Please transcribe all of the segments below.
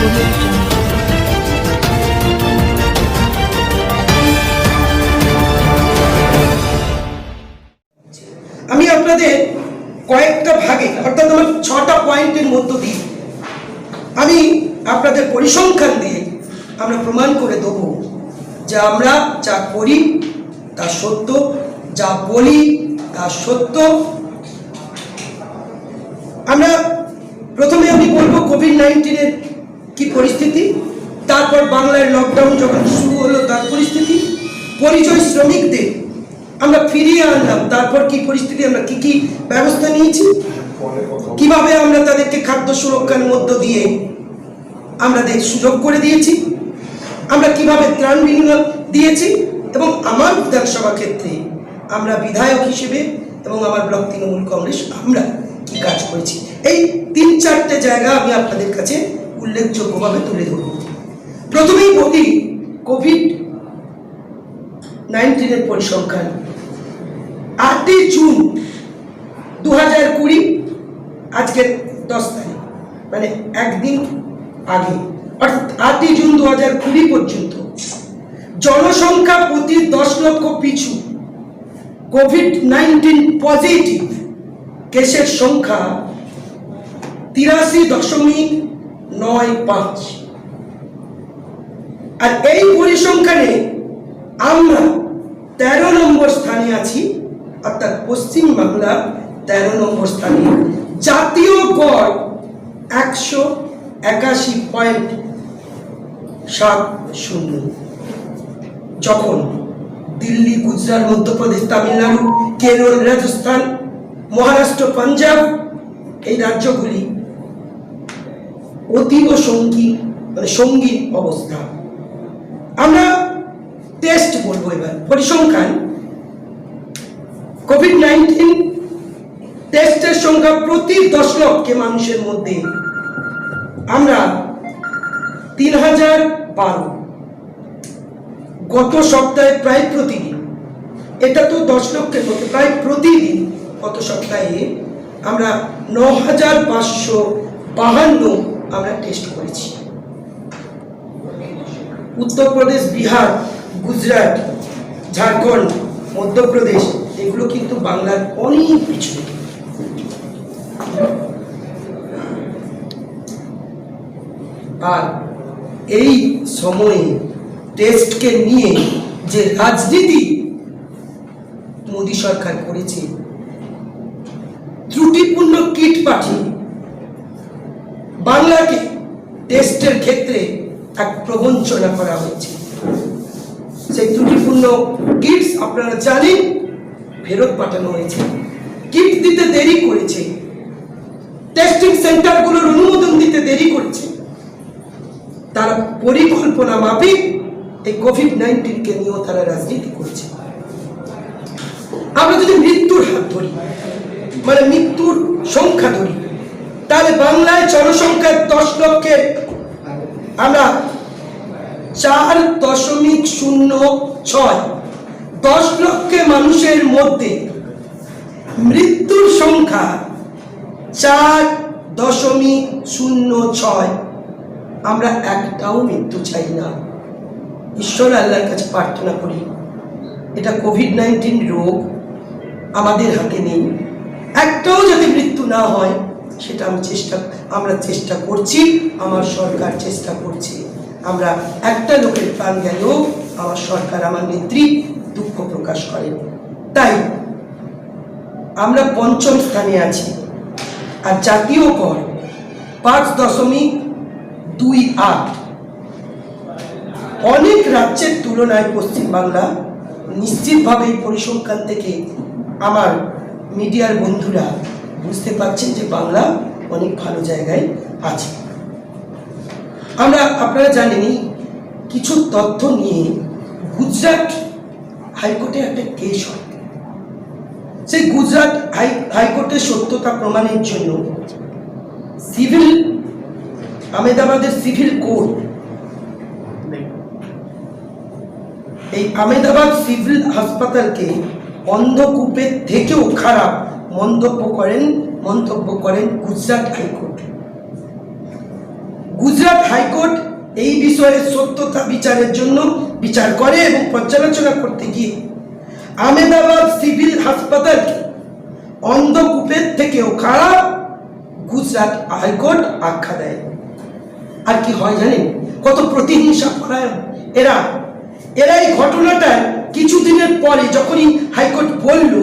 আমি আপনাদের কয়েকটা ভাগে অর্থাৎ আমার 6টা পয়েন্টের মধ্য দিয়ে আমি আপনাদের পরিসংখ্যান দিয়ে আমরা প্রমাণ করে দেব যে আমরা যা করি তা সত্য, যা বলি তা সত্য। আমরা প্রথমে আমি বলবো কোভিড-19-এর কি পরিস্থিতি, তারপর বাংলার লকডাউন যখন শুরু হলো তার পরিস্থিতি, পরিযায়ী শ্রমিকদের আমরা ফিরিয়ে আনলাম তারপর কি পরিস্থিতি, আমরা কি কি ব্যবস্থা নিয়েছি, কিভাবে আমরা তাদেরকে খাদ্য সুরক্ষার মধ্য দিয়ে আমরা সুযোগ করে দিয়েছি, আমরা কিভাবে ত্রাণ বিনিয়োগ দিয়েছি, এবং আমার বিধানসভা ক্ষেত্রে আমরা বিধায়ক হিসেবে এবং আমার ব্লক তৃণমূল কংগ্রেস আমরা কি কাজ করেছি, এই 3-4টে জায়গা আমি আপনাদের কাছে উল্লেখযোগ্যভাবে তুলে ধরব। প্রথমেই বলি কোভিড-19-এর পরিসংখ্যান। 8 জুন 2020, আজকের 10 তারিখ, মানে একদিন আগে, অর্থাৎ 8 জুন 2020 পর্যন্ত জনসংখ্যা প্রতি 10 লক্ষ পিছু কোভিড-19 পজিটিভ কেসের সংখ্যা 83.95। আর এই পরিসংখ্যানে আমরা 13 নম্বর স্থানে আছি, অর্থাৎ পশ্চিম বাংলা 13 নম্বর স্থানে। জাতীয় গড় 181.70। যখন দিল্লি, গুজরাট, মধ্যপ্রদেশ, তামিলনাড়ু, কেরল, রাজস্থান, মহারাষ্ট্র, পাঞ্জাব এই রাজ্যগুলি অতীব সঙ্গীন অবস্থা। আমরা টেস্ট বলবো এবার পরিসংখ্যান। কোভিড-19 টেস্টের সংখ্যা প্রতি 10 লক্ষ মানুষের মধ্যে আমরা 3012। গত সপ্তাহে প্রায় প্রতিদিন, এটা তো 10 লক্ষের মধ্যে প্রায় প্রতিদিন গত সপ্তাহে আমরা 9552 আমরা টেস্ট করেছি। উত্তরপ্রদেশ, বিহার, গুজরাট, ঝাড়খণ্ড, মধ্যপ্রদেশ এগুলো কিন্তু বাংলার অনেক পিছনে। আর এই সময়ে টেস্টকে নিয়ে যে রাজনীতি মোদী সরকার করেছে, ত্রুটিপূর্ণ কিট পাঠিয়ে বাংলাকে টেস্টের ক্ষেত্রে এক প্রবঞ্চনা করা হয়েছে। সেই ত্রুটিপূর্ণ কিটস আপনারা জানেন ফেরত পাঠানো হয়েছে, কিট দিতে দেরি করেছে, টেস্টিং সেন্টারগুলোর অনুমোদন দিতে দেরি করেছে। তারা পরিকল্পনা মাফিক এই কোভিড-19-কে নিয়েও তারা রাজনীতি করেছে। আমরা যদি মৃত্যুর হাত ধরি, মানে মৃত্যুর সংখ্যা ধরি, তাহলে বাংলায় জনসংখ্যা 10 লক্ষের আমরা 4.06। 10 লক্ষের মানুষের মধ্যে মৃত্যুর সংখ্যা 4.06। আমরা একটাও মৃত্যু চাই না। ঈশ্বর আল্লাহর কাছে প্রার্থনা করি, এটা কোভিড-19 রোগ আমাদের হাতে নেই, একটাও যদি মৃত্যু না হয় সেটা আমরা চেষ্টা করছি, আমার সরকার চেষ্টা করছে। আমরা একটা লোকের প্রাণ গেলেও আমার সরকার, আমার নেত্রী দুঃখ প্রকাশ করেন। তাই আমরা 5ম স্থানে আছি। আর জাতীয় কর 5.28। অনেক রাজ্যের তুলনায় পশ্চিমবাংলা নিশ্চিতভাবে এই পরিসংখ্যান থেকে আমার মিডিয়ার বন্ধুরা বুঝতে পারছেন যে বাংলা অনেক ভালো জায়গায় আছে। আপনারা জানেনই কিছু তথ্য নিয়ে গুজরাট হাইকোর্টে একটা কেস হয়। সেই গুজরাট হাইকোর্টের সত্যতা প্রমাণের জন্য আহমেদাবাদের সিভিল কোর্ট এই আহমেদাবাদ সিভিল হাসপাতালকে অন্ধকূপের থেকেও খারাপ মন্তব্য করেন গুজরাট হাইকোর্ট। গুজরাট হাইকোর্ট এই বিষয়ে সত্যতা বিচারের জন্য বিচার করে এবং পর্যালোচনা করতে গিয়ে আহমেদাবাদ সিভিল হাসপাতালকে অন্ধকূপের থেকেও খারাপ গুজরাট হাইকোর্ট আখ্যা দেয়। আর কি হয় জানেন, কত প্রতিহিংসা পরায়ণ এরা এই ঘটনাটা কিছুদিনের পরে যখনই হাইকোর্ট বলল,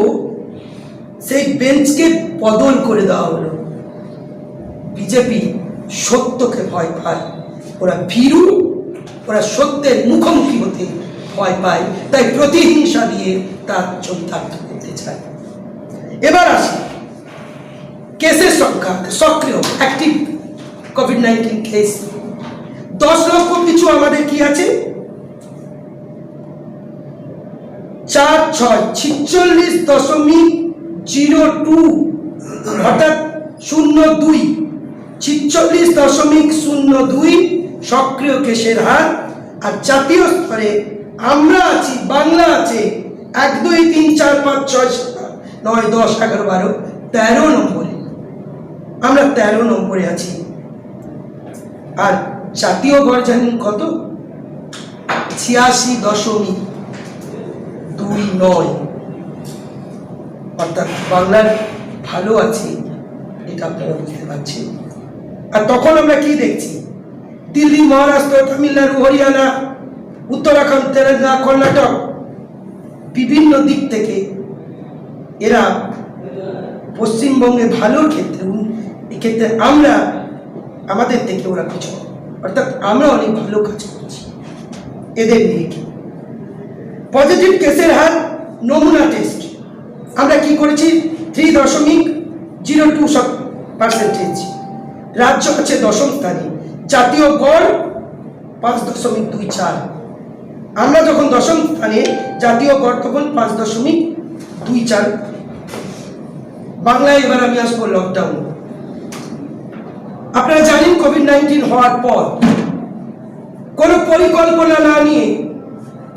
সেই বেঞ্চকে বদল করে দেওয়া হলো। বিজেপি সত্যকে ভয় পায়, ওরা ভীরু, ওরা সত্যের মুখোমুখি হতে ভয় পায়, তাই প্রতিহিংসা দিয়ে তার চরিতার্থ করতে চায়। এবার আসি কেসের সংখ্যা, সক্রিয় অ্যাক্টিভ কোভিড-19 কেস 10 লক্ষ পিছু আমাদের কি আছে? 46.02 অর্থাৎ 02 46.02 সক্রিয় কেসের হার। আর জাতীয় স্তরে আমরা আছি, বাংলা আছে 1 2 3 4 5 6 7 9 10 11 12 13 নম্বরে, আমরা 13 নম্বরে আছি। আর জাতীয় গড় জানেন কত? 86.29, অর্থাৎ বাংলার ভালো আছে, এটা আপনারা বুঝতে পারছেন। আর তখন আমরা কি দেখছি? দিল্লি, মহারাষ্ট্র, তামিলনাড়ু, হরিয়ানা, উত্তরাখণ্ড, তেলেঙ্গানা, কর্ণাটক, বিভিন্ন দিক থেকে এরা পশ্চিমবঙ্গে ভালো ক্ষেত্রে, এক্ষেত্রে আমরা আমাদের থেকে ওরা কিছু, অর্থাৎ আমরা অনেক ভালো কাজ করছি। এদের নিয়ে কি পজিটিভ কেসের হার, নমুনা টেস্ট আমরা কি করেছি? 3.02%। রাজ্য আছে 10ম স্থানে, জাতীয় গড় 5.24। আমরা যখন 10ম স্থানে, জাতীয় গড় তখন 5.24। বাংলায় এবার আমি আসবো লকডাউন। আপনারা জানেন কোভিড-19 হওয়ার পর কোন পরিকল্পনা না নিয়ে,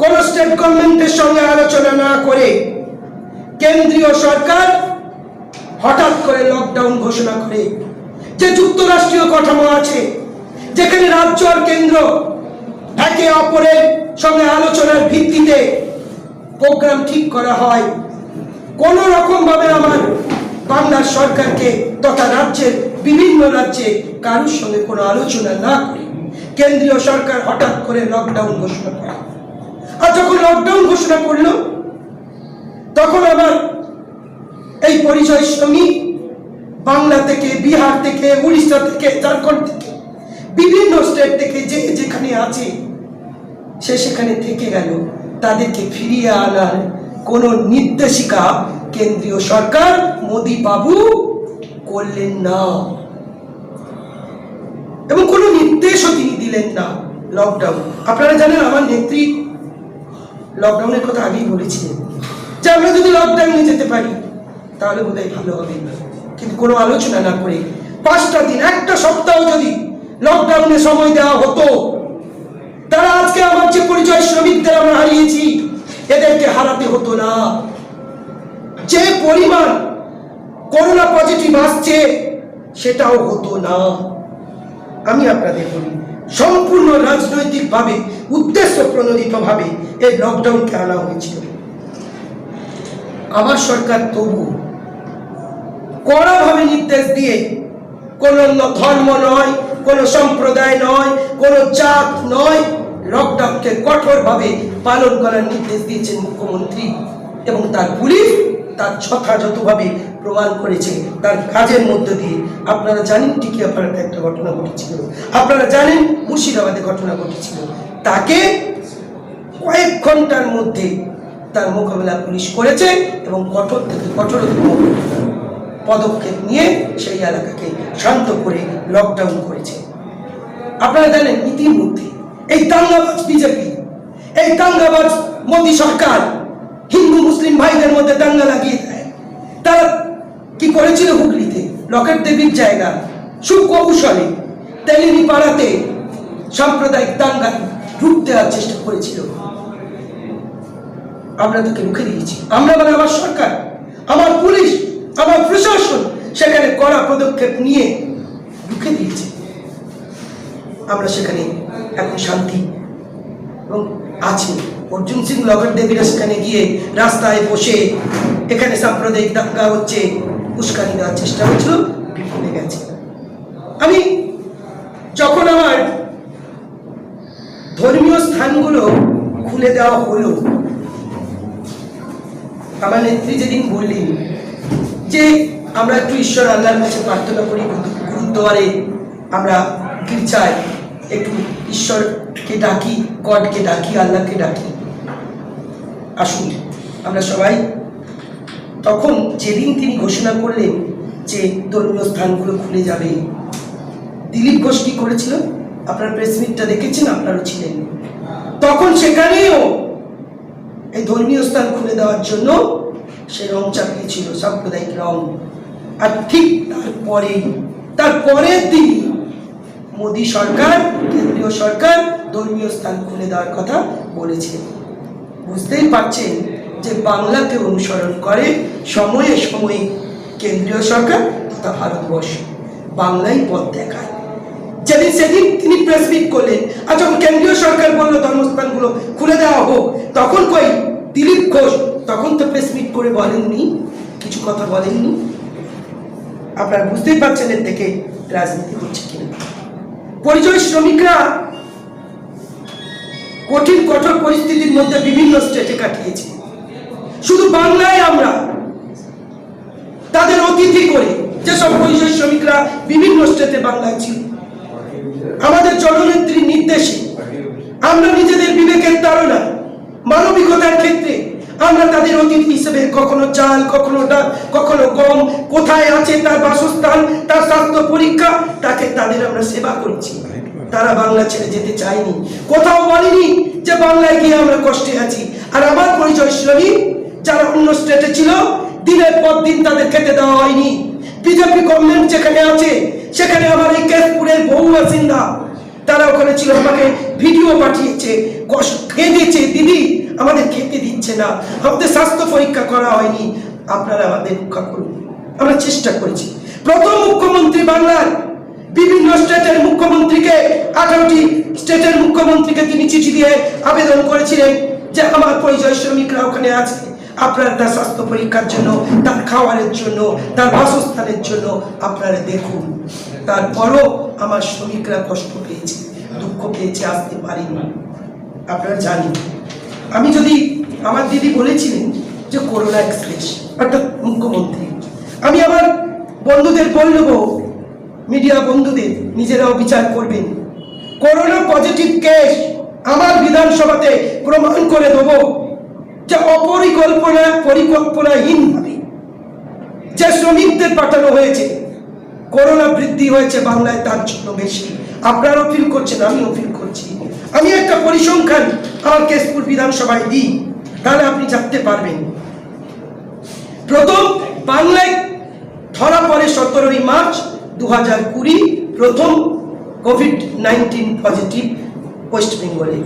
কোন স্টেট গভর্নমেন্টের সঙ্গে আলোচনা না করে কেন্দ্রীয় সরকার হঠাৎ করে লকডাউন ঘোষণা করে। যে যুক্তরাষ্ট্রীয় কাঠামো আছে, যেখানে রাজ্য আর কেন্দ্র একে অপরের সঙ্গে আলোচনার ভিত্তিতে প্রোগ্রাম ঠিক করা হয়, কোন রকম ভাবে আমার বাংলার সরকারকে তথা রাজ্যের বিভিন্ন রাজ্যে কারোর সঙ্গে কোনো আলোচনা না করে কেন্দ্রীয় সরকার হঠাৎ করে লকডাউন ঘোষণা করে। আর যখন লকডাউন ঘোষণা করলো, তখন আবার এই পরিযায়ী শ্রমিক বাংলা থেকে, বিহার থেকে, উড়িষ্যা থেকে, ঝাড়খণ্ড থেকে, বিভিন্ন স্টেট থেকে যে যেখানে আছে সে সেখানে থেকে গেল, তাদেরকে ফিরিয়ে আনার কোন নির্দেশিকা কেন্দ্রীয় সরকার মোদী বাবু করলেন না, এবং কোন নির্দেশও তিনি দিলেন না। লকডাউন, আপনারা জানেন আমার নেত্রী লকডাউনের কথা আগেই বলেছিলেন যে আমরা যদি লকডাউনে যেতে পারি তাহলে বোধহয় ভালো হবে, কিন্তু কোনো আলোচনা না করে 5টা দিন, একটা সপ্তাহ যদি লকডাউনে সময় দেওয়া হতো, তারা আজকে আমার যে পরিচয় শ্রমিকদের আমরা হারিয়েছি, এদেরকে হারাতে হতো না। যে পরিমাণ করোনা পজিটিভ আসছে সেটাও হতো না। আমি আপনাদের বলি, সম্পূর্ণ রাজনৈতিকভাবে, উদ্দেশ্য প্রণোদিতভাবে এই লকডাউনকে আনা হয়েছিল। আমার সরকার তবু কড়াভাবে নির্দেশ দিয়ে, কোন ধর্ম নয়, কোন সম্প্রদায় নয়, কোন জাত নয়, লকডাউনকে কঠোরভাবে পালন করার নির্দেশ দিয়েছেন মুখ্যমন্ত্রী, এবং তার পুলিশ তার যথাযথভাবে প্রমাণ করেছে তার কাজের মধ্যে দিয়ে। আপনারা জানেন টিকিয়াপাড়াতে একটা ঘটনা ঘটেছিল, আপনারা জানেন মুর্শিদাবাদে ঘটনা ঘটেছিল, তাকে কয়েক ঘন্টার মধ্যে তার মোকাবেলা পুলিশ করেছে এবং কঠোর থেকে কঠোরতম পদক্ষেপ নিয়ে সেই এলাকাকে শান্ত করে লকডাউন করেছে। আপনারা জানেন ইতিমধ্যে এই দাঙ্গাবাজ বিজেপি, এই দাঙ্গাবাজ মোদী সরকার হিন্দু মুসলিম ভাইদের মধ্যে দাঙ্গা লাগিয়ে দেয়। তারা কি করেছিল? হুগলিতে লকেট দেবীর জায়গা সুকৌশলে তেলিনী পাড়াতে সাম্প্রদায়িক দাঙ্গা রূপ দেওয়ার চেষ্টা করেছিল। আমরা তাকে রুখে দিয়েছি। আমরা মানে আমার সরকার, আমার পুলিশ, আমার প্রশাসন সেখানে কড়া পদক্ষেপ নিয়ে রুখে দিয়েছে। আমরা সেখানে এখন শান্তি এবং আছে। অর্জুন সিং লগর দেবীরা সেখানে গিয়ে রাস্তায় বসে এখানে সাম্প্রদায়িক দাঙ্গা হচ্ছে উস্কানি দেওয়ার চেষ্টা হচ্ছিল, বিফলে গেছে। আমি যখন আমার ধর্মীয় স্থানগুলো খুলে দেওয়া হলো, আমার নেত্রী যেদিন বললেন যে আমরা একটু ঈশ্বর আল্লাহর কাছে প্রার্থনা করি, গুরুদ্বারে আমরা গির্জায় একটু ঈশ্বরকে ডাকি, গডকে ডাকি, আল্লাহকে ডাকি, আসুন আমরা সবাই। তখন যেদিন তিনি ঘোষণা করলেন যে ধর্মীয় স্থানগুলো খুলে যাবে, দিলীপ ঘোষ কি করেছিল, আপনার প্রেস মিটটা দেখেছেন, আপনারও ছিলেন, তখন সেখানেও এই ধর্মীয় স্থান খুলে দেওয়ার জন্য সে রং চাপিয়েছিল, সাম্প্রদায়িক রং। আর ঠিক তারপরের দিন মোদী সরকার, কেন্দ্রীয় সরকার ধর্মীয় স্থান খুলে দেওয়ার কথা বলেছে। বুঝতেই পারছেন যে বাংলাকে অনুসরণ করে সময়ে সময়ে কেন্দ্রীয় সরকার তথা ভারতবর্ষ, বাংলাই পথ দেখায়। সেদিন তিনি প্রেস মিট করলেন, আর যখন কেন্দ্রীয় সরকার বলল ধর্মস্থানগুলো খুলে দেওয়া হোক, তখন কই দিলীপ ঘোষ তখন তো প্রেস মিট করে বলেননি, কিছু কথা বলেননি। আপনারা বুঝতেই পারছেন এর থেকে রাজনীতি হচ্ছে কিনা। পরিযায়ী শ্রমিকরা কঠিন কঠোর পরিস্থিতির মধ্যে বিভিন্ন স্টেটে কাটিয়েছে। শুধু বাংলায় আমরা তাদের অতিথি করে, যেসব পরিযায়ী শ্রমিকরা বিভিন্ন স্টেটে বাংলায় ছিল, আমাদের জননেত্রীর নির্দেশে আমরা নিজেদের বিবেকের তাড়না, মানবিকতার ক্ষেত্রে আমরা তাদের অতিথি হিসেবে কখনো চাল, কখনো ডাল, কখনো গম, কোথায় আছে তার বাসস্থান, তার স্বাস্থ্য পরীক্ষা, তাদের আমরা সেবা করেছি। তারা বাংলা ছেড়ে যেতে চায়নি, কোথাও বলেনি যে বাংলায় গিয়ে আমরা কষ্টে আছি। আর আমার পরিচয় শ্রমিক যারা অন্য স্টেটে ছিল, দিনের পর দিন তাদের খেতে দেওয়া হয়নি। বিজেপি গভর্নমেন্ট যেখানে আছে সেখানে আমার এই কেশপুরের বহু বাসিন্দা তারা ওখানে ছিল, আমাকে ভিডিও পাঠিয়েছে, কেঁদেছে, দিদি আমাদের খেতে দিচ্ছে না, আমাদের স্বাস্থ্য পরীক্ষা করা হয়নি, আপনারা আমাদের রক্ষা করুন। আমরা চেষ্টা করেছি। প্রথম মুখ্যমন্ত্রী বাংলার বিভিন্ন স্টেটের মুখ্যমন্ত্রীকে, 18টি স্টেটের মুখ্যমন্ত্রীকে তিনি চিঠি দিয়ে আবেদন করেছিলেন যে আমার পরিযায়ী শ্রমিকরা ওখানে আছে, আপনারা তার স্বাস্থ্য পরীক্ষার জন্য, তার খাওয়ারের জন্য, তার বাসস্থানের জন্য আপনারা দেখুন। তারপরও আমার শ্রমিকরা কষ্ট পেয়েছে, দুঃখ পেয়েছে, আসতে পারেনি। আপনারা জানেন, আমি যদি, আমার দিদি বলেছিলেন যে করোনা এক্সপ্রেস, অর্থাৎ মুখ্যমন্ত্রী, আমি আমার বন্ধুদের বলবো, মিডিয়া বন্ধুদের, নিজেরাও বিচার করবেন। করোনা পজিটিভ কেস আমার বিধানসভাতে প্রমাণ করে দেবো যে পরিকল্পনাহীনভাবে যে শ্রমিকদের পাঠানো হয়েছে, করোনা বৃদ্ধি হয়েছে বাংলায় তার জন্য বেশি। আপনারাও ফিল করছেন, আমিও ফিল করছি। আমি একটা পরিসংখ্যান আমার কেশপুর বিধানসভায় দিই, তাহলে আপনি জানতে পারবেন। প্রথম বাংলায় ধরা পড়ে 17ই মার্চ 2020 প্রথম কোভিড-19 পজিটিভ ওয়েস্ট বেঙ্গলে।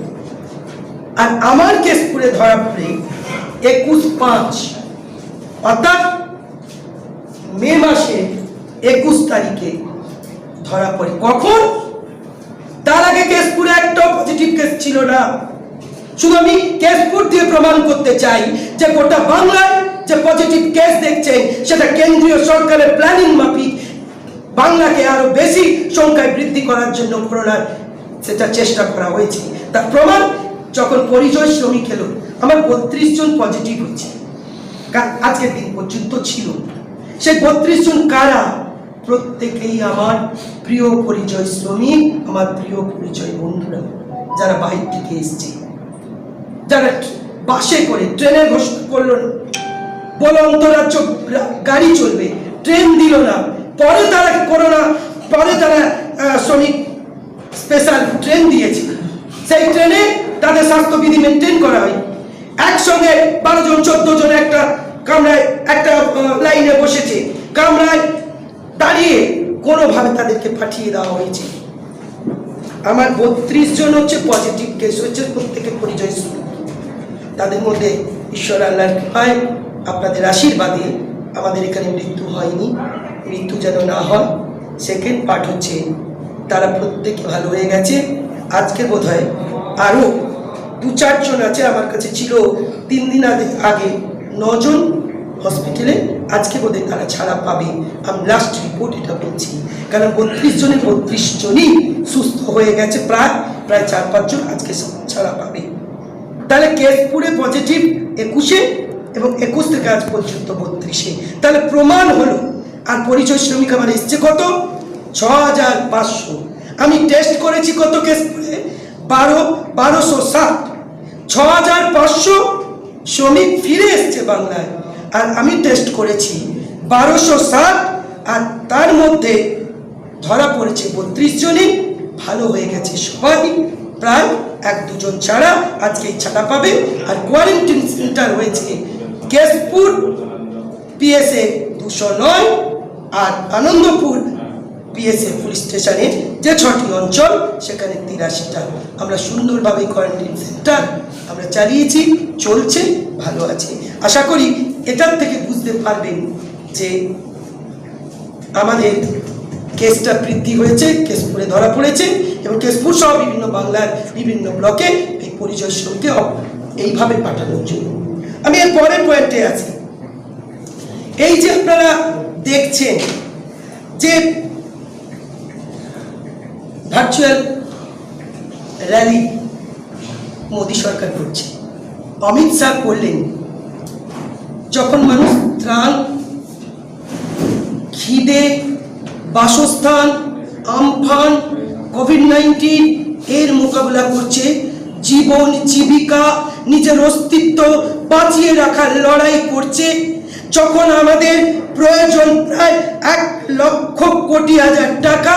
আর আমার কেশপুরে ধরা পড়ে 21/5, অর্থাৎ মে মাসে 21 তারিখে ধরা পড়ে। কখন? তার আগে কেশপুরে একটা পজিটিভ কেস ছিল না। শুধু আমি কেশপুর দিয়ে প্রমাণ করতে চাই যে গোটা বাংলায় যে পজিটিভ কেস দেখছেন সেটা কেন্দ্রীয় সরকারের প্ল্যানিং মাফিক বাংলাকে আরো বেশি সংখ্যায় বৃদ্ধি করার জন্য করোনার সেটা চেষ্টা করা হয়েছে। তার প্রমাণ যখন পরিযায়ী শ্রমিক এলো, আমার 32 জন পজিটিভ হচ্ছে, আজকের দিন পর্যন্ত ছিল। সেই 32 জন কারা? প্রত্যেকেই আমার প্রিয় পরিযায়ী শ্রমিক, আমার প্রিয় পরিচয় বন্ধুরা, যারা বাইরে থেকে এসছে, যারা বাসে করে, ট্রেনে ঘোষণা করলো না, বলে অন্তরাজ্য গাড়ি চলবে, ট্রেন দিল না, পরে তারা করোনা, পরে তারা শ্রমিক স্পেশাল ট্রেন দিয়েছে। সেই ট্রেনে তাদের স্বাস্থ্যবিধি মেনটেন করা হয়। একসঙ্গে 12 জন 14 জন একটা কামরায়, একটা লাইনে বসেছে, কামরায় দাঁড়িয়ে কোনোভাবে তাদেরকে পাঠিয়ে দেওয়া হয়েছে। আমার 32 জন হচ্ছে পজিটিভ কেস, হচ্ছে প্রত্যেকে পরিযায়ী শ্রমিক। তাদের মধ্যে ঈশ্বর আল্লাহর কৃপায়, আপনাদের আশীর্বাদে আমাদের এখানে মৃত্যু হয়নি, মৃত্যু যেন না হয়। সেকেন্ড পার্ট হচ্ছে তারা প্রত্যেকে ভালো হয়ে গেছে। আজকে বোধহয় আরও 2-4 জন আছে, আমার কাছে ছিল 3 দিন আগে 9 জন হসপিটালে, আজকে বোধহয় তারা ছাড়া পাবে। আমি লাস্ট রিপোর্ট এটা বলছি, কারণ 32 জনের 32 জনই সুস্থ হয়ে গেছে, প্রায় 4-5 জন আজকে ছাড়া পাবে। তাহলে কেশপুরে পজিটিভ 21-এ এবং 21 থেকে আজ পর্যন্ত 32-এ, তাহলে প্রমাণ হলো। আর পরিচয় শ্রমিক আমার এসছে কত? 6500। আমি টেস্ট করেছি কত কেশপুরে? 1260। 6500 শ্রমিক ফিরে এসছে বাংলায়, আর আমি টেস্ট করেছি 1260, আর তার মধ্যে ধরা পড়েছে 32 জনই ভালো হয়ে গেছে। সবাই প্রায় 1-2 জন ছাড়া আজকে ছাড়া পাবে। আর কোয়ারেন্টাইন সেন্টার হয়েছে কেশপুর পিএসএ 209 আর আনন্দপুর পিএসএ পুলিশ স্টেশনে যে 6টি অঞ্চল, সেখানে 83টা। আমরা সুন্দরভাবে কোয়ারেন্টাইন সেন্টার আমরা চালিয়েছি, চলছে, ভালো আছে। আশা করি এটার থেকে বুঝতে পারবেন যে আমাদের কেসটা বৃদ্ধি হয়েছে, কেশপুরে ধরা পড়েছে, এবং কেশপুর সহ বিভিন্ন বাংলার বিভিন্ন ব্লকে এই পরিচয় শ্রমকে এইভাবে পাঠানোর জন্য। আমি এর পরের পয়েন্টে আছি। এই যে আপনারা দেখছেন যে ভার্চুয়াল র্যালি মোদী সরকার করছে, অমিত শাহ করলেন, যখন মানুষ ত্রাণ, খিদে, বাসস্থান, আমফান, কোভিড-19 এর মোকাবিলা করছে, জীবন জীবিকা, নিজের অস্তিত্ব বাঁচিয়ে রাখার লড়াই করছে, যখন আমাদের প্রয়োজন প্রায় 1,00,00,000 টাকা,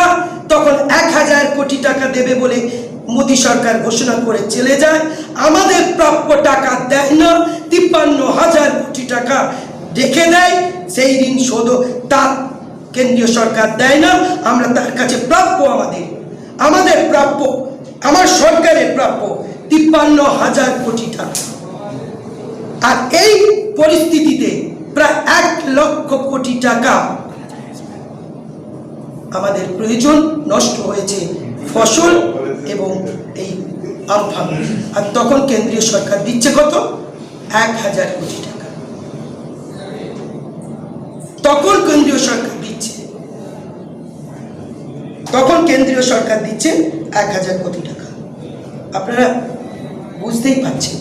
তখন 1000 কোটি টাকা দেবে বলে মোদী সরকার ঘোষণা করে চলে যায়। আমাদের প্রাপ্য টাকা দেয় না, 53,000 কোটি টাকা রেখে দেয়, সেই ঋণ শোধ তার কেন্দ্রীয় সরকার দেয় না। আমরা তার কাছে প্রাপ্য, আমাদের প্রাপ্য, আমার সরকারের প্রাপ্য 53,000 কোটি টাকা। আর এই পরিস্থিতিতে প্রায় 1,00,000 কোটি টাকা আমাদের প্রয়োজন নষ্ট হয়েছে ফসল এবং এই আমফান। আর তখন কেন্দ্রীয় সরকার দিচ্ছে কত? 1000 কোটি টাকা। তখন কেন্দ্রীয় সরকার দিচ্ছে 1000 কোটি টাকা। আপনারা বুঝতেই পারছেন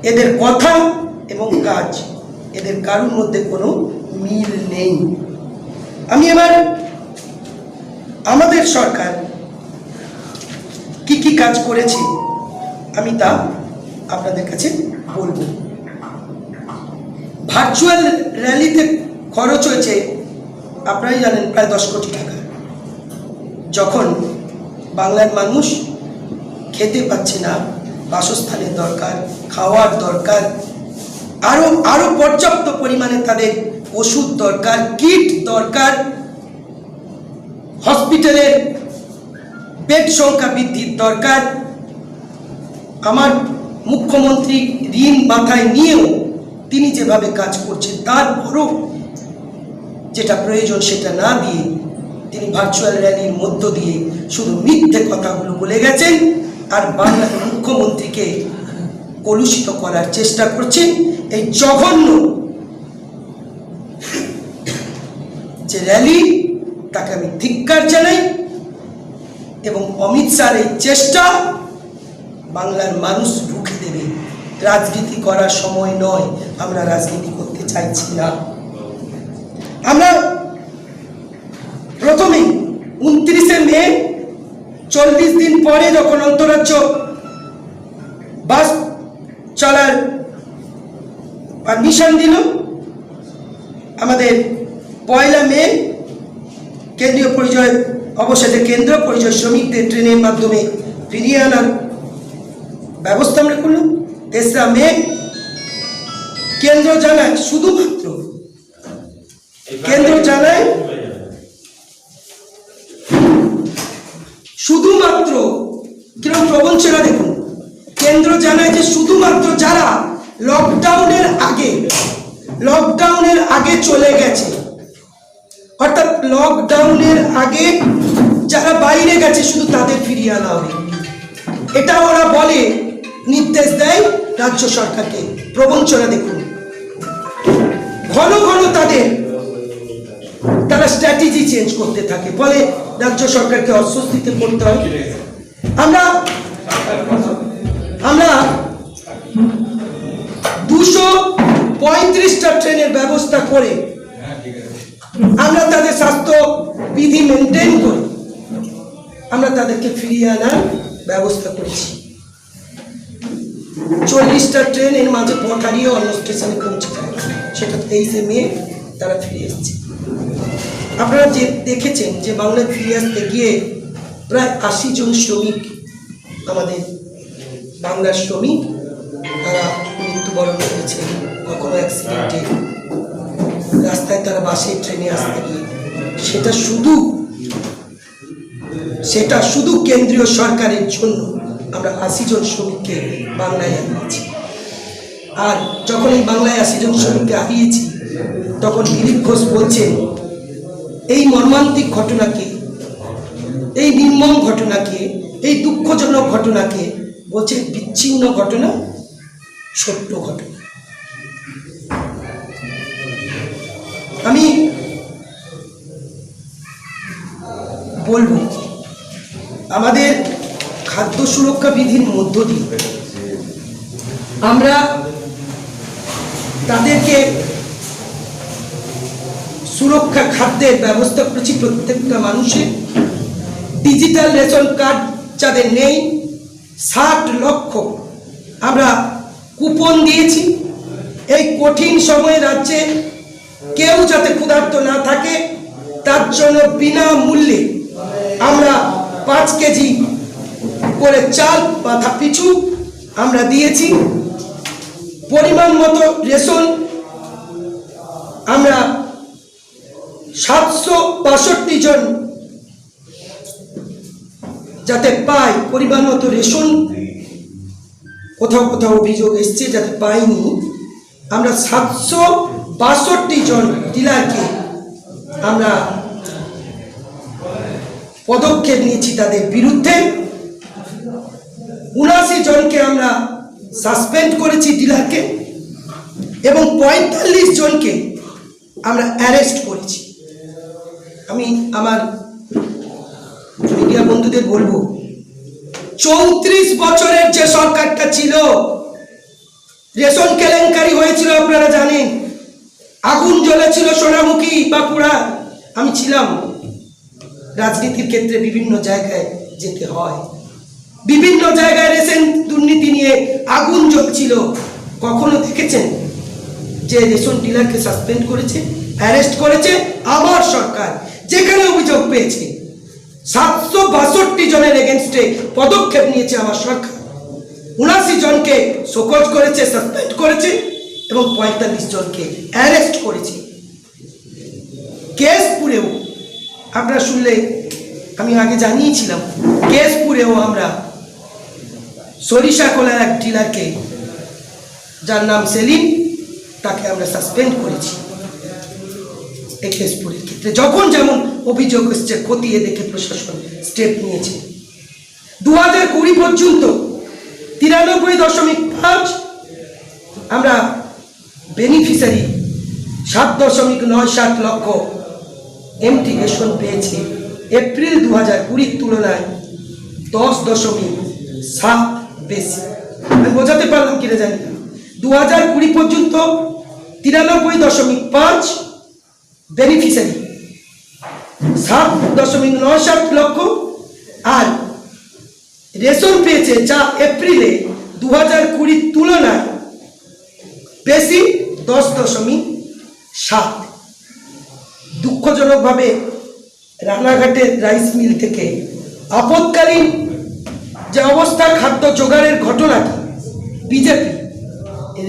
এদের কথা এবং কাজ, এদের কারোর মধ্যে কোনো মিল নেই। আমি এবার আমাদের সরকার কি কি কাজ করেছে আমি তা আপনাদের কাছে বলবো। ভার্চুয়াল র্যালিতে খরচ হয়েছে আপনারাই জানেন প্রায় 10 কোটি টাকা। যখন বাংলার মানুষ খেতে পাচ্ছে না, বাসস্থানের দরকার, খাওয়ার দরকার, আরো পর্যাপ্ত পরিমাণে তাদের ওষুধ দরকার, কিট দরকার, হসপিটালের বেড সংখ্যা বৃদ্ধির দরকার। আমার মুখ্যমন্ত্রী ঋণ মাথায় নিয়েও তিনি যেভাবে কাজ করছেন, তারপরও যেটা প্রয়োজন সেটা না দিয়ে তিনি ভার্চুয়াল র্যালির মধ্য দিয়ে শুধু মিথ্যে কথাগুলো বলে গেছেন, আর বাংলার মুখ্যমন্ত্রীকে কলুষিত করার চেষ্টা করছেন। এই জঘন্য যে র্যালি, তাকে আমি ধিক্কার জানাই, এবং অমিত শাহর এই চেষ্টা বাংলার মানুষ রুখে দেবে। রাজনীতি করার সময় নয়, আমরা রাজনীতি করতে চাইছি না। আমরা প্রথমে 29শে মে 40 দিন পরে যখন অন্তরাজ্য বাস চলার পারমিশন দিল, আমাদের 1 মে কেন্দ্রীয় পরিচয়, অবশেষে কেন্দ্র পরিচয় শ্রমিকদের ট্রেনের মাধ্যমে ফিরিয়ে আনার ব্যবস্থা আমরা করলাম। 3রা মে কেন্দ্র জানায় শুধুমাত্র কিরকম প্রবঞ্চনা দেখুন। কেন্দ্র জানায় যে শুধুমাত্র যারা লকডাউনের আগে চলে গেছে, অর্থাৎ লকডাউনের আগে যারা বাইরে গেছে শুধু তাদের ফিরিয়ে আনা হবে, এটা ওরা বলে, নির্দেশ দেয় রাজ্য সরকারকে। প্রবঞ্চনা দেখুন, ঘন ঘন তারা স্ট্র্যাটেজি চেঞ্জ করতে থাকে, ফলে রাজ্য সরকারকে অস্বস্তিতে পড়তে হয়। আমরা 235টা ট্রেনের ব্যবস্থা করে আমরা তাদের স্বাস্থ্য বিধি মেনটেন করে আমরা তাদেরকে ফিরিয়ে আনার ব্যবস্থা করেছি। 40টা ট্রেন এর মাঝে পঠারিয়ে অন্য স্টেশনে পৌঁছে যায়, সেটা 23শে মে তারা ফিরে এসেছে। আপনারা যে দেখেছেন যে বাংলায় ফিরে আসতে গিয়ে প্রায় 80 জন শ্রমিক, আমাদের বাংলার শ্রমিক, তারা মৃত্যুবরণ করেছে, কখনো অ্যাক্সিডেন্টে, রাস্তায় তারা বাসে ট্রেনে আসতে গিয়ে। সেটা শুধু কেন্দ্রীয় সরকারের জন্য আমরা 80 জন শ্রমিককে বাংলায় আনিয়েছি। আর যখন এই বাংলায় 80 জন শ্রমিককে হারিয়েছি, তখন দিলীপ ঘোষ বলছেন এই মর্মান্তিক ঘটনাকে, এই নির্মম ঘটনাকে, এই দুঃখজনক ঘটনাকে বলছে বিচ্ছিন্ন ঘটনা, ছোট্ট ঘটনা। আমি বলবো আমাদের খাদ্য সুরক্ষা বিধির মধ্য দিয়ে আমরা তাদেরকে সুরক্ষা খাদ্যের ব্যবস্থা করেছি। প্রত্যেকটা মানুষের ডিজিটাল রেশন কার্ড যাদের নেই 60 লক্ষ আমরা কুপন দিয়েছি। এই কঠিন সময়ে রাজ্যে কেউ যাতে ক্ষুধার্ত না থাকে তার জন্য বিনামূল্যে আমরা 5 কেজি করে চাল মাথা পিছু আমরা দিয়েছি। পরিমাণ মতো রেশন আমরা 762 জন যাতে পায়, পরিমাণ মতো রেশন। কোথাও কোথাও অভিযোগ এসছে যাতে পাইনি, আমরা 762 জন ডিলারকে আমরা পদক্ষেপ নিয়েছি তাদের বিরুদ্ধে। 79 জনকে আমরা সাসপেন্ড করেছি ডিলারকে, এবং 45 জনকে আমরা অ্যারেস্ট করেছি। আমি আমার মিডিয়া বন্ধুদের বলবো, 34 বছরের যে সরকারটা ছিল, রেশন কেলেঙ্কারি হয়েছিল আপনারা জানেন, আগুন জ্বলেছিল সোনামুখী বাঁকুড়া। আমি ছিলাম, রাজনীতির ক্ষেত্রে বিভিন্ন জায়গায় যেতে হয়, বিভিন্ন জায়গায় রেশন দুর্নীতি নিয়ে আগুন জ্বলছিল। কখনো দেখেছেন যে রেশন ডিলারকে সাসপেন্ড করেছে, অ্যারেস্ট করেছে আমার সরকার? যেখানে অভিযোগ পেয়েছে 762 জনের এগেনস্টে পদক্ষেপ নিয়েছে আমার সরকার। 79 জনকে শোকজ করেছে, সাসপেন্ড করেছে, এবং 45 জনকে অ্যারেস্ট করেছে। কেশপুরেও আপনারা শুনলে, আমি আগে জানিয়েছিলাম, কেশপুরেও আমরা সরিষা কলার এক ডিলারকে, যার নাম সেলিম, তাকে আমরা সাসপেন্ড করেছি। এই কেশপুরের ক্ষেত্রে যখন যেমন অভিযোগ এসছে খতিয়ে দেখে প্রশাসন স্টেপ নিয়েছে। 2020 পর্যন্ত 93.5 আমরা বেনিফিশিয়ারি 7.97 লক্ষ এমটি রেশন পেয়েছি। এপ্রিল 2020 তুলনায় 10.7 বেশি। আমি বোঝাতে পারলাম কিনা জানি না। 2020 পর্যন্ত 93.5 বেনিফিশিয়ারি, 7.97 লক্ষ, আর রেশন পেয়েছে যা এপ্রিলে 2020 তুলনায় বেশি 10.7। দুঃখজনকভাবে রানাঘাটের রাইস মিল থেকে আপৎকালীন যে অবস্থা, খাদ্য জোগাড়ের ঘটনাটি বিজেপি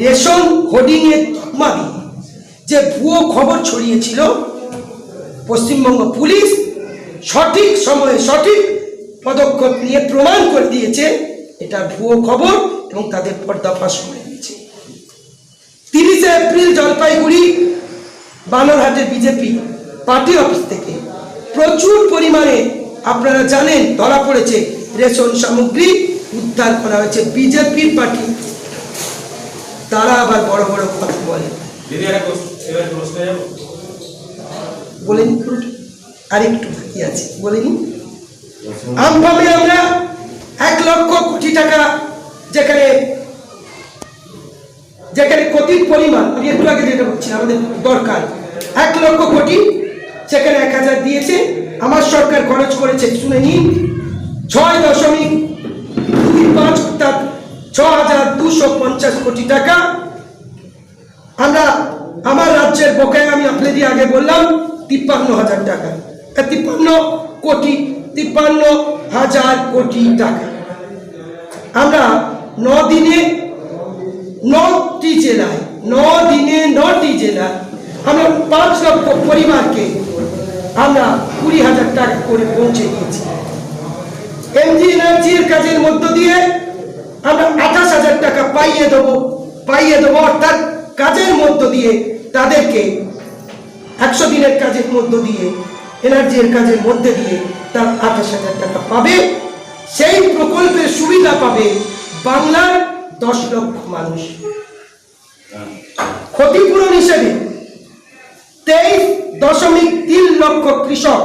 রেশন হোর্ডিংয়ের তকমা দিয়ে যে ভুয়ো খবর ছড়িয়েছিল, পশ্চিমবঙ্গ পুলিশ সঠিক সময়ে সঠিক পদক্ষেপ নিয়ে প্রমাণ করে দিয়েছে এটা ভুয়ো খবর, এবং তাদের পর্দাফাশ করে দিয়েছে। 30 এপ্রিল জলপাইগুড়ি বানরহাটের বিজেপি পার্টি অফিস থেকে প্রচুর পরিমাণে আপনারা জানেন ধরা পড়েছে, রেশন সামগ্রী উদ্ধার করা হয়েছে। বিজেপির পার্টি তারা আবার বড় বড় কথা বলে। বলেন আরেকটু বাকি আছে, বলেনি আমভাবে আমরা 1 লক্ষ কোটি টাকা, যেখানে যেখানে কোটির পরিমাণ, আমি একটু আগে যেটা বলছি আমাদের দরকার 1 লক্ষ কোটি, সেখানে 1000 দিয়েছে। আমার সরকার খরচ করেছে, শুনে নিন, 6.25 অর্থাৎ 6250 কোটি টাকা। আমরা আমার রাজ্যের বকেয়া আমি আপনাদের আগে বললাম 53,000 টাকা, 53,000 কোটি টাকা। আমরা 9 দিনে 9টি জেলায়, 9 দিনে 9টি জেলা, আমরা 5 লক্ষ পরিবারকে আমরা 20,000 টাকা করে পৌঁছে দিয়েছি। এমজি এনার্জির কাজের মধ্য দিয়ে আমরা 28,000 টাকা পাইয়ে দেবো, অর্থাৎ কাজের মধ্য দিয়ে তাদেরকে 100 দিনের কাজের মধ্য দিয়ে, এনার্জির কাজের মধ্যে দিয়ে তার 28,000 টাকা পাবে। সেই প্রকল্পের সুবিধা পাবে বাংলার 10 লক্ষ মানুষ। ক্ষতিপূরণ হিসেবে 23.3 লক্ষ কৃষক,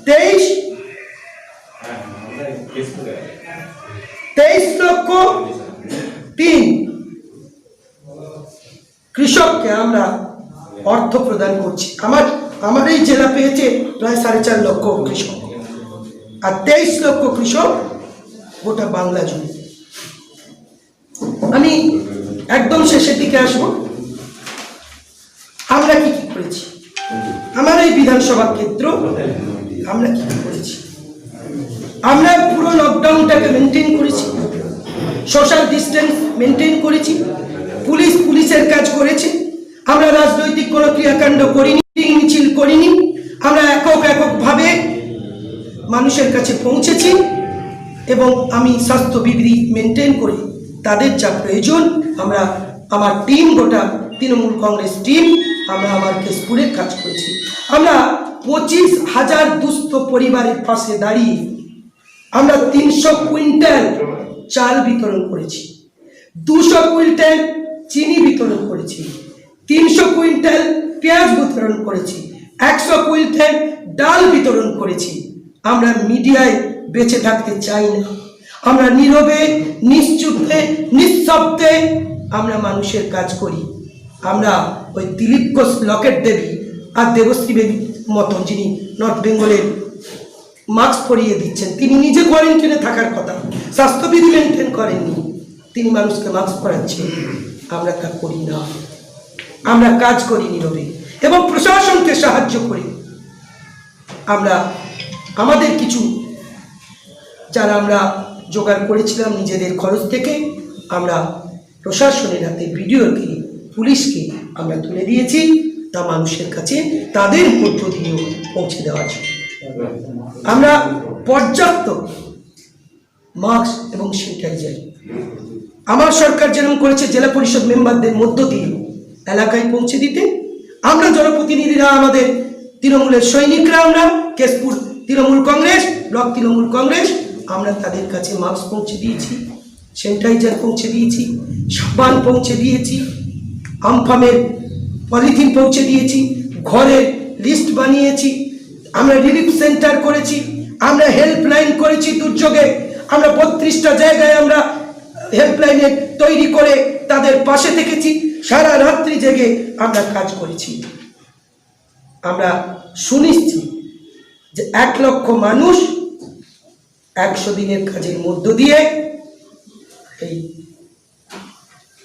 23,03,000 কৃষককে আমরা অর্থ প্রদান করছি। আমার এই জেলা পেয়েছে প্রায় 4.5 লক্ষ কৃষক, আর 23 লক্ষ কৃষক গোটা বাংলা জুড়ে। আমি একদম শেষের দিকে আসবো। আমরা কি কি করেছি আমার এই বিধানসভা ক্ষেত্র, আমরা কি কি করেছি? আমরা পুরো লকডাউনটাকে মেনটেন করেছি, সোশ্যাল ডিস্টেন্স মেনটেন করেছি, পুলিশের কাজ করেছে। আমরা রাজনৈতিক কোনো ক্রিয়াকাণ্ড করিনি, মিছিল করিনি। আমরা এককভাবে মানুষের কাছে পৌঁছেছি এবং আমি স্বাস্থ্যবিধি মেনটেন করি। তাদের যা প্রয়োজন, আমরা আমার টিম, গোটা তৃণমূল কংগ্রেস টিম, আমরা আমার কেশপুরে কাজ করেছি। আমরা 25,000 দুস্থ পরিবারের পাশে দাঁড়িয়ে আমরা 300 কুইন্টাল চাল বিতরণ করেছি, 200 কুইন্টাল চিনি বিতরণ করেছি, 300 কুইন্টাল পেঁয়াজ বিতরণ করেছি, 100 কুইন্টাল ডাল বিতরণ করেছি। আমরা মিডিয়ায় বেঁচে থাকতে চাই না। আমরা নীরবে, নিশ্চুপে, নিঃশব্দে আমরা মানুষের কাজ করি। আমরা ওই দিলীপ ঘোষ, লকেট দেবী আর দেবশ্রী দেবীর মতন, যিনি নর্থ বেঙ্গলের মাস্ক পরিয়ে দিচ্ছেন, তিনি নিজে কোয়ারেন্টাইনে থাকার কথা, স্বাস্থ্যবিধি মেনটেন করেননি, তিনি মানুষকে মাস্ক পরাচ্ছেন। আমরা তা করি না। আমরা কাজ করি নীরবে এবং প্রশাসনকে সাহায্য করি। আমরা আমাদের কিছু যারা আমরা জোগাড় করেছিলাম নিজেদের খরচ থেকে, আমরা প্রশাসনের হাতে, বিডিওকে, পুলিশকে আমরা তুলে দিয়েছি, তা মানুষের কাছে তাদের মধ্য দিয়েও পৌঁছে দেওয়ার জন্য। আমরা পর্যাপ্ত মাস্ক এবং স্যানিটাইজার আমার সরকার যেরকম করেছে জেলা পরিষদ মেম্বারদের মধ্য দিয়ে এলাকায় পৌঁছে দিতে। আমরা জনপ্রতিনিধিরা, আমাদের তৃণমূলের সৈনিকরা, আমরা কেশপুর তৃণমূল কংগ্রেস, ব্লক তৃণমূল কংগ্রেস, আমরা তাদের কাছে মাস্ক পৌঁছে দিয়েছি, স্যানিটাইজার পৌঁছে দিয়েছি, সাবান পৌঁছে দিয়েছি, আমফামের পলিথিন পৌঁছে দিয়েছি, ঘরের লিস্ট বানিয়েছি, আমরা রিলিফ সেন্টার করেছি, আমরা হেল্পলাইন করেছি দুর্যোগে। আমরা 32টা জায়গায় আমরা হেল্পলাইনে তৈরি করে তাদের পাশে থেকেছি, সারা রাত্রি জেগে আমরা কাজ করেছি। আমরা শুনিছি যে 1 লক্ষ মানুষ 100 দিনের কাজের মধ্য দিয়ে এই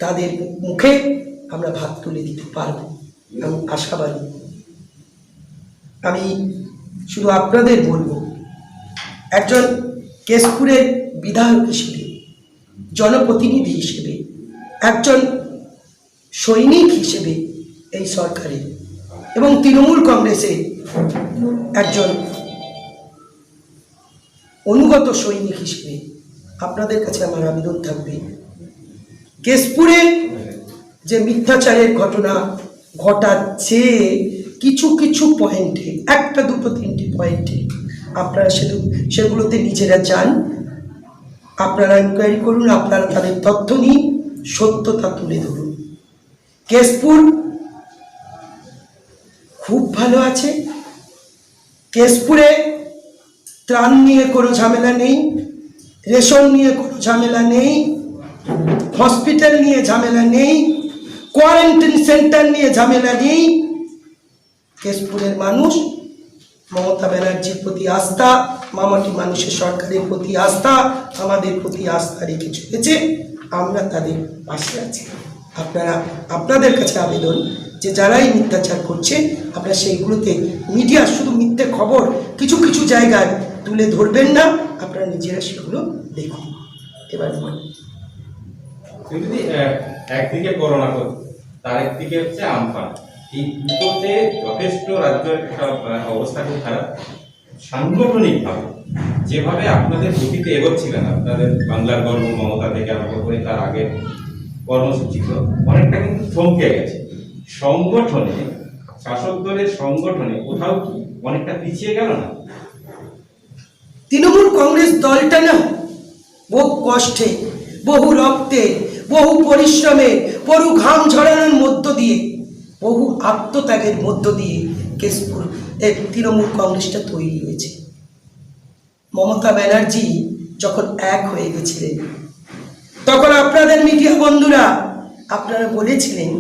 তাদের মুখে আমরা ভাত তুলে দিতে পারবো, আমি আশাবাদী। আমি শুধু আপনাদের বলবো, একজন কেশপুরের বিধায়ক হিসেবে, জনপ্রতিনিধি হিসেবে, একজন সৈনিক হিসেবে এই সরকারের এবং তৃণমূল কংগ্রেসের একজন অনুগত সৈনিক হিসেবে আপনাদের কাছে আমার আবেদন থাকবে, কেশপুরে যে মিথ্যাচারের ঘটনা ঘটাচ্ছে কিছু কিছু পয়েন্টে, 1, 2, 3 পয়েন্টে আপনারা সেগুলোতে নিজেরা যান, আপনারা ইনকোয়ারি করুন, আপনারা তাদের তথ্য নিন, সত্যতা তুলে ধরুন। কেশপুর খুব ভালো আছে। কেশপুরে ত্রাণ নিয়ে কোনো ঝামেলা নেই, রেশন নিয়ে কোনো ঝামেলা নেই, হসপিটাল নিয়ে ঝামেলা নেই, কোয়ারেন্টাইন সেন্টার নিয়ে ঝামেলা নেই। কেশপুরের মানুষ মমতা ব্যানার্জির প্রতি আস্থা, মামাটি মানুষের সরকারের প্রতি আস্থা, আমাদের প্রতি আস্থা রেখে চলেছে। আমরা তাদের পাশে আছি। আপনাদের কাছে আবেদন যে যারাই মিথ্যাচার করছে, আপনারা সেইগুলোতে মিডিয়া শুধু মিথ্যে খবর কিছু কিছু জায়গায় তুলে ধরবেন না, আপনারা নিজেরা সেগুলো দেখুন। এবার যদি একদিকে করোনা তার একদিকে হচ্ছে আমফান, এই দুটোতে যথেষ্ট রাজ্যের একটা অবস্থা খুব খারাপ। সাংগঠনিকভাবে যেভাবে আপনাদের গতিতে এগোচ্ছিলেন, আপনাদের বাংলার গর্ব মমতা থেকে আরম্ভ করে তার আগের কর্মসূচিগুলো অনেকটা কিন্তু থমকে গেছে। সংগঠনে, শাসক দলের সংগঠনে কোথাও কি অনেকটা পিছিয়ে গেল না? তৃণমূল কংগ্রেস দলটা না বহু কষ্টে, বহু রক্তে, বহু পরিশ্রমে, বহু ঘাম ঝরানোর মধ্য দিয়ে, বহু আত্মত্যাগের মধ্য দিয়ে কেশপুর তৃণমূল কংগ্রেসটা তৈরি হয়েছে। মমতা ব্যানার্জি যখন এক হয়ে গেছিলেন, তখন আপনাদের মিডিয়া বন্ধুরা আপনারা বলেছিলেন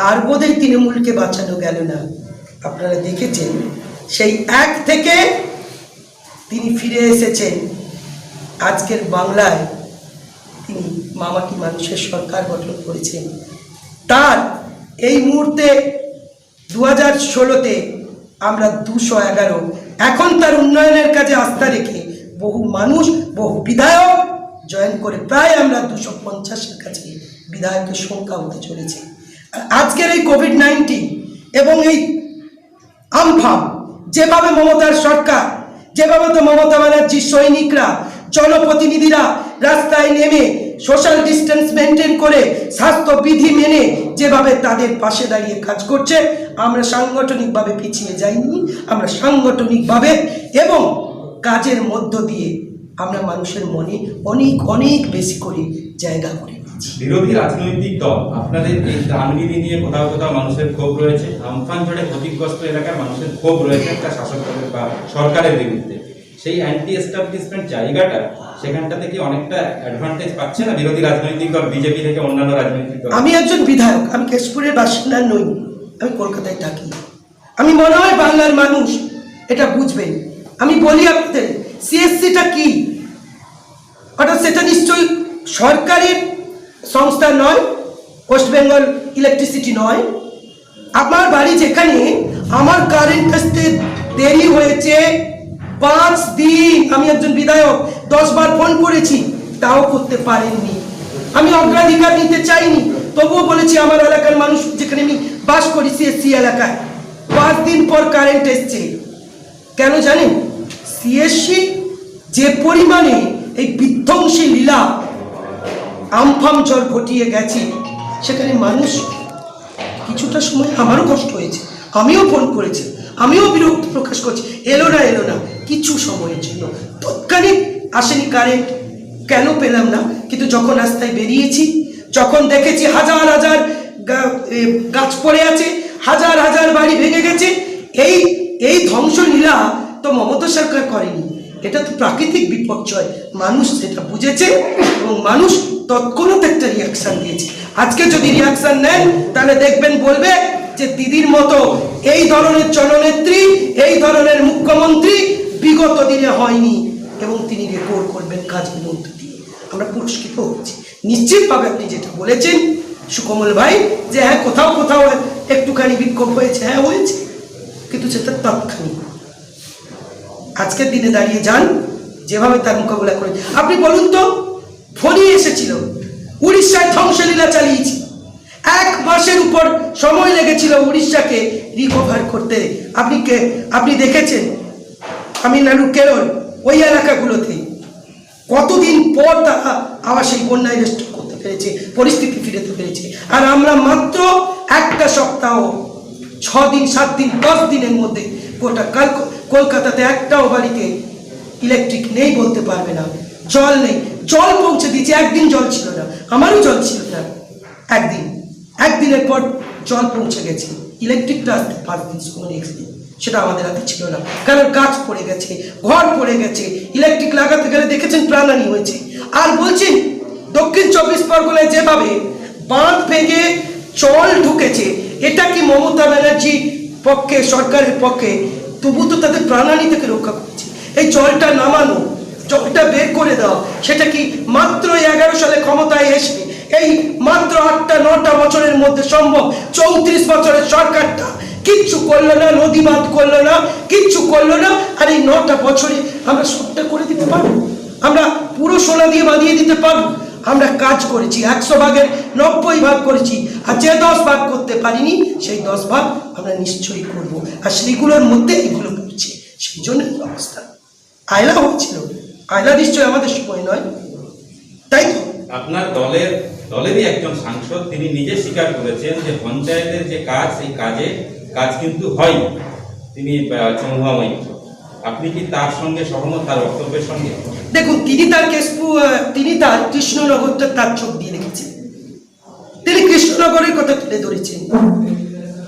আর বোধহয় তৃণমূলকে বাঁচানো গেল না। আপনারা দেখেছেন সেই এক থেকে তিনি ফিরে এসেছেন। আজকের বাংলায় তিনি মামাটি মানুষের সরকার গঠন করেছেন। তার এই মুহূর্তে 2016-তে আমরা 211, এখন তার উন্নয়নের কাজে আস্থা রেখে বহু মানুষ, বহু বিধায়ক জয়েন করে প্রায় আমরা 250-এর কাছে বিধায়কের সংখ্যা হতে চলেছে। আজকের এই কোভিড-19 এবং এই আমফান, যেভাবে মমতার সরকার, যেভাবে তো মমতা ব্যানার্জির সৈনিকরা, জনপ্রতিনিধিরা রাস্তায় নেমে সোশ্যাল ডিস্টেন্স মেনটেন করে স্বাস্থ্যবিধি মেনে যেভাবে তাদের পাশে দাঁড়িয়ে কাজ করছে, আমরা সাংগঠনিকভাবে পিছিয়ে যাইনি। আমরা সাংগঠনিকভাবে এবং কাজের মধ্য দিয়ে আমরা মানুষের মনে অনেক অনেক বেশি করে জায়গা করে নিয়েছি। বিরোধী রাজনৈতিক দল আপনাদের এই ত্রাণবিধি নিয়ে কোথাও কোথাও মানুষের ক্ষোভ রয়েছে, আমফান ঝড়ে ক্ষতিগ্রস্ত এলাকার মানুষের ক্ষোভ রয়েছে একটা শাসক দলের বা সরকারের বিরুদ্ধে। সেই অ্যান্টি এস্টাবলিশমেন্ট জায়গাটা, সেখানটা থেকে অনেকটা অ্যাডভান্টেজ পাচ্ছে না বিরোধী রাজনৈতিক দল, বিজেপি থেকে অন্যান্য রাজনৈতিক দল? আমি একজন বিধায়ক, আমি কেশপুরের বাসিন্দা নই, আমি কলকাতায় থাকি। আমি মনে হয় বাংলার মানুষ এটা বুঝবেন। আমি বলি আপনাদের, সিএসসিটা কি, অর্থাৎ সেটা নিশ্চয়ই সরকারের সংস্থা নয়, ওয়েস্ট বেঙ্গল ইলেকট্রিসিটি নয়। আমার বাড়ি যেখানে, আমার কারেন্ট আসতে দেরি হয়েছে 5 দিন। আমি একজন বিধায়ক, 10 বার ফোন করেছি, তাও করতে পারেননি। আমি অগ্রাধিকার নিতে চাইনি, তবুও বলেছি আমার এলাকার মানুষ, যেখানে আমি বাস করি সিএসসি এলাকায়, 5 দিন পর কারেন্ট এসছে। কেন জানেন? সিএসসি যে পরিমাণে এই বিধ্বংসী লীলা আমফান ঝড় ঘটিয়ে গেছে, সেখানে মানুষ কিছুটা সময়, আমারও কষ্ট হয়েছে, আমিও ফোন করেছি, আমিও বিরক্ত প্রকাশ করছি, এলো না কিছু সময়ের জন্য। তৎকালীন আসেনি কারেন্ট, কেন পেলাম না? কিন্তু যখন রাস্তায় বেরিয়েছি, যখন দেখেছি হাজার হাজার গাছ পড়ে আছে, হাজার হাজার বাড়ি ভেঙে গেছে, এই ধ্বংসলীলা তো মমতা সরকার করেনি, এটা তো প্রাকৃতিক বিপর্যয়। মানুষ সেটা বুঝেছে এবং মানুষ তৎক্ষণাৎ একটা রিয়াকশন দিয়েছে। আজকে যদি রিয়াকশন নেন, তাহলে দেখবেন বলবে যে দিদির মতো এই ধরনের জননেত্রী, এই ধরনের মুখ্যমন্ত্রী বিগত দিনে হয়নি, এবং তিনি রেকর্ড করবেন কাজের মধ্যে দিয়ে। আমরা পুরস্কৃত হচ্ছি নিশ্চিতভাবে। আপনি যেটা বলেছেন সুকমল ভাই, যে হ্যাঁ কোথাও কোথাও একটুখানি বিক্ষোভ হয়েছে, হ্যাঁ হয়েছে, কিন্তু সেটা তাৎক্ষণিক। আজকের দিনে দাঁড়িয়ে যান, যেভাবে তার মোকাবিলা করে। আপনি বলুন তো, ফোনই এসেছিল, উড়িষ্যায় ধ্বংসলীলা চালিয়েছি, 1 মাসের উপর সময় লেগেছিল উড়িষ্যাকে রিকভার করতে। আপনি দেখেছেন তামিলনাড়ু, কেরল, ওই এলাকাগুলোতে কতদিন পর তারা আবার সেই বন্যায় রেস্টোর করতে পেরেছে, পরিস্থিতি ফিরেতে পেরেছে। আর আমরা মাত্র 1 সপ্তাহ, 6 দিন, 7 দিন, 10 দিনের মধ্যে গোটা কলকাতাতে একটাও বাড়িতে ইলেকট্রিক নেই বলতে পারবে না, জল নেই। জল পৌঁছে দিয়েছে, একদিন জল ছিল না, আমারও জল ছিল না একদিনের পর জল পৌঁছে গেছে। ইলেকট্রিকটা আসতে 5 দিন সময় নেক্সট দিন, সেটা আমাদের হাতে ছিল না, কারণ গাছ পড়ে গেছে, ঘর পড়ে গেছে। ইলেকট্রিক লাগাতে গেলে দেখেছেন প্রাণহানি হয়েছে। আর বলছেন দক্ষিণ 24 পরগনায় যেভাবে বাঁধ ভেঙে জল ঢুকেছে, এটা কি মমতা ব্যানার্জি পক্ষে, সরকারের পক্ষে? তবু তো তাদের প্রাণহানি থেকে রক্ষা করছে। এই জলটা নামানো, জলটা বের করে দেওয়া, সেটা কি মাত্র 11 সালে ক্ষমতায় এসে এই মাত্র 8-9 বছরের মধ্যে সম্ভব? 34 বছরের সরকারটা কিচ্ছু করলো না, নদী বাঁধ করলো না, কিচ্ছু করলো না। আর এই 9টা বছরে আমরা সবটা করে দিতে পারবো? আমরা পুরো সোনা দিয়ে বাঁধিয়ে দিতে পারবো? আমরা কাজ করেছি, 100 ভাগের 90 ভাগ করেছি, আর যে 10 ভাগ করতে পারিনি সেই 10 ভাগ আমরা নিশ্চয়ই করব। আর সেইগুলোর মধ্যে এগুলো পড়ছে, সেই জন্য এই অবস্থা। আয়লা হচ্ছিল, আয়লা নিশ্চয়ই আমাদের সময় নয়, তাই তো? আপনার দলেরই একজন সাংসদ তিনি নিজে স্বীকার করেছেন যে পঞ্চায়েতের যে কাজ, সেই কাজ কিন্তু হয়, তিনি চৌহাময়ী। আপনি কি তার সঙ্গে সহমত, তার বক্তব্যের সঙ্গে? দেখুন, তিনি তার কৃষ্ণনগরটা তার চোখ দিয়ে রেখেছেন। তিনি কৃষ্ণনগরের কথা তুলে ধরেছেন।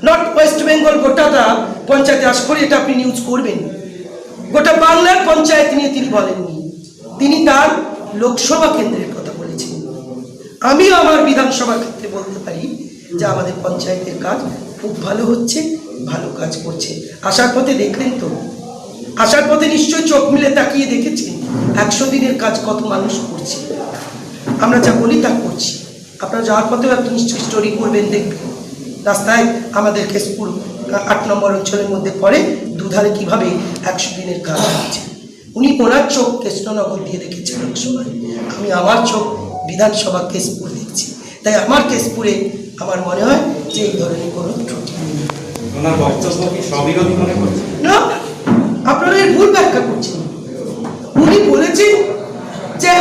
নর্থ ওয়েস্ট বেঙ্গল গোটাটা পঞ্চায়েতে, আশা করি এটা আপনি নিউজ করবেন। গোটা বাংলার পঞ্চায়েত নিয়ে তিনি বলেননি, তিনি তার লোকসভা কেন্দ্রের কথা বলেছেন। আমিও আমার বিধানসভা ক্ষেত্রে বলতে পারি যে আমাদের পঞ্চায়েতের কাজ খুব ভালো হচ্ছে, ভালো কাজ করছে। আসার পথে দেখলেন তো, আসার পথে নিশ্চয়ই চোখ মিলে তাকিয়ে দেখেছেন 100 দিনের কাজ কত মানুষ করছে। আমরা যা বলি তা করছি। আপনারা যাওয়ার পথেও একটা নিশ্চয়ই স্টোরি করবেন, দেখবেন রাস্তায় আমাদের কেশপুর 8 নম্বর অঞ্চলের মধ্যে পড়ে দুধারে কিভাবে 100 দিনের কাজ হচ্ছে। উনি ওনার চোখ কৃষ্ণনগর দিয়ে দেখেছেন অনেক সময়, আমি আমার চোখ বিধানসভা কেশপুর দেখছি। তাই আমার কেশপুরে আমার মনে হয় যে এই ধরনের কোনো ত্রুটি নেই। ওনার বক্তব্য কি স্ববিরোধী মনে করছেন? না, আপনারা এর ভুল ব্যাখ্যা করছেন। উনি বলেছেন যে